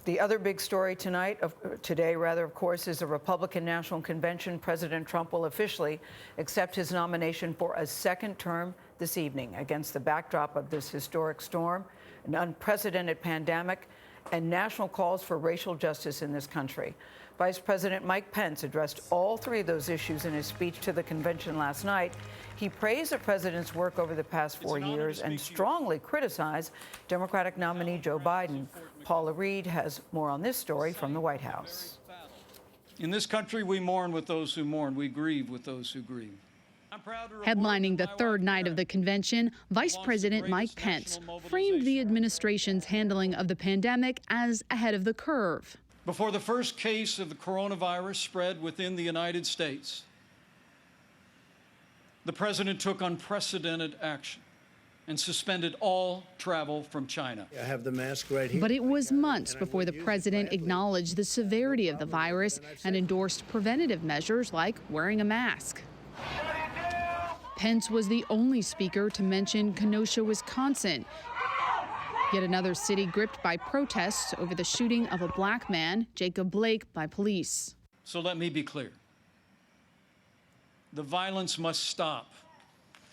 The other big story today, of course, is the Republican National Convention. President Trump will officially accept his nomination for a second term this evening against the backdrop of this historic storm, an unprecedented pandemic, and national calls for racial justice in this country. Vice President Mike Pence addressed all three of those issues in his speech to the convention last night. He praised the president's work over the past 4 years and strongly criticized Democratic nominee Joe Biden. Paula Reid has more on this story from the White House. In this country, we mourn with those who mourn. We grieve with those who grieve. Headlining the third night of the convention, Vice President Mike Pence framed the administration's handling of the pandemic as ahead of the curve. Before the first case of the coronavirus spread within the United States, the president took unprecedented action and suspended all travel from China. I have the mask right here. But it was months before the president acknowledged the severity of the virus and endorsed preventative measures like wearing a mask. Pence was the only speaker to mention Kenosha, Wisconsin, yet another city gripped by protests over the shooting of a black man, Jacob Blake, by police. So let me be clear. The violence must stop,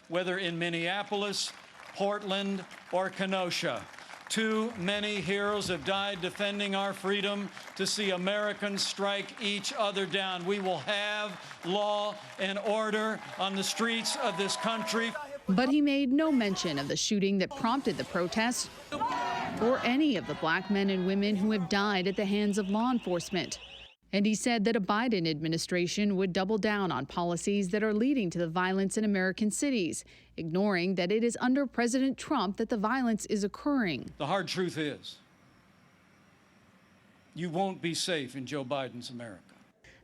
whether in Minneapolis, Portland, or Kenosha. Too many heroes have died defending our freedom to see Americans strike each other down. We will have law and order on the streets of this country. But he made no mention of the shooting that prompted the protests or any of the black men and women who have died at the hands of law enforcement. And he said that a Biden administration would double down on policies that are leading to the violence in American cities, ignoring that it is under President Trump that the violence is occurring. The hard truth is, you won't be safe in Joe Biden's America.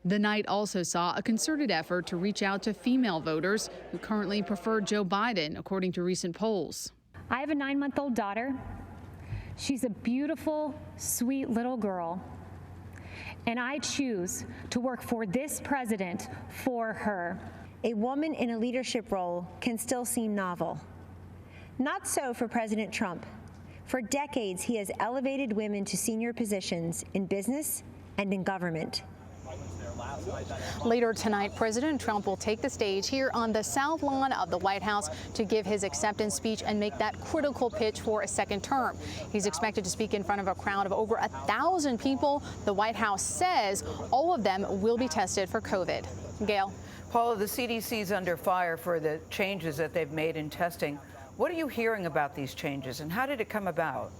The night also saw a concerted effort to reach out to female voters who currently prefer Joe Biden, according to recent polls. I have a 9-month-old daughter. She's a beautiful, sweet little girl. And I choose to work for this president for her. A woman in a leadership role can still seem novel. Not so for President Trump. For decades, he has elevated women to senior positions in business and in government. Later tonight, President Trump will take the stage here on the South Lawn of the White House to give his acceptance speech and make that critical pitch for a second term. He's expected to speak in front of a crowd of over 1,000 people. The White House says all of them will be tested for COVID. Gayle. Paula, the CDC is under fire for the changes that they've made in testing. What are you hearing about these changes, and how did it come about?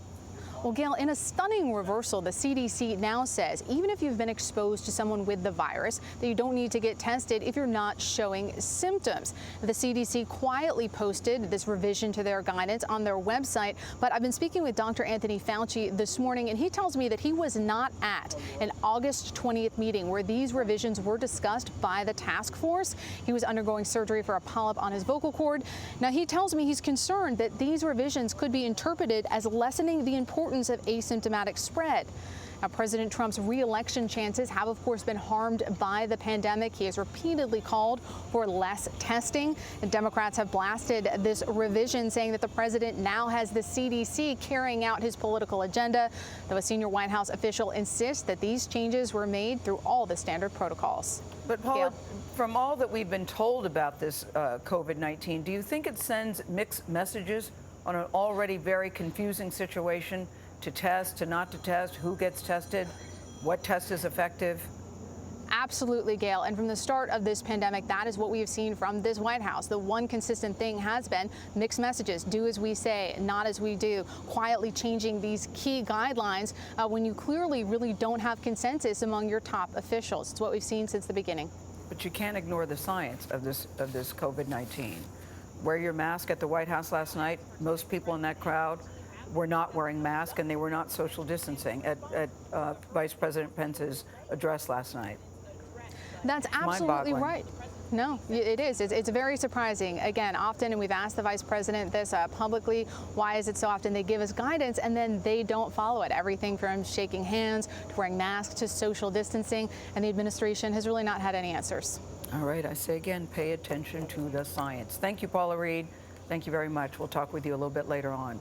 Well, Gayle, in a stunning reversal, the CDC now says even if you've been exposed to someone with the virus, that you don't need to get tested if you're not showing symptoms. The CDC quietly posted this revision to their guidance on their website, but I've been speaking with Dr. Anthony Fauci this morning, and he tells me that he was not at an August 20th meeting where these revisions were discussed by the task force. He was undergoing surgery for a polyp on his vocal cord. Now, he tells me he's concerned that these revisions could be interpreted as lessening the importance of asymptomatic spread. Now, President Trump's re-election chances have, of course, been harmed by the pandemic. He has repeatedly called for less testing, and Democrats have blasted this revision, saying that the president now has the CDC carrying out his political agenda, though a senior White House official insists that these changes were made through all the standard protocols. But, Paula, from all that we've been told about this COVID-19, do you think it sends mixed messages on an already very confusing situation? To test, to not to test, who gets tested, what test is effective? Absolutely, Gayle. And from the start of this pandemic, that is what we have seen from this White House. The one consistent thing has been mixed messages. Do as we say, not as we do. Quietly changing these key guidelines when you clearly really don't have consensus among your top officials. It's what we've seen since the beginning. But you can't ignore the science of this COVID-19. Wear your mask at the White House last night. Most people in that crowd were not wearing masks, and they were not social distancing at Vice President Pence's address last night. That's absolutely right. No, it is. It's very surprising. Again, often, and we've asked the vice president this publicly, why is it so often they give us guidance and then they don't follow it? Everything from shaking hands to wearing masks to social distancing, and the administration has really not had any answers. All right, I say again, pay attention to the science. Thank you, Paula Reid. Thank you very much. We'll talk with you a little bit later on.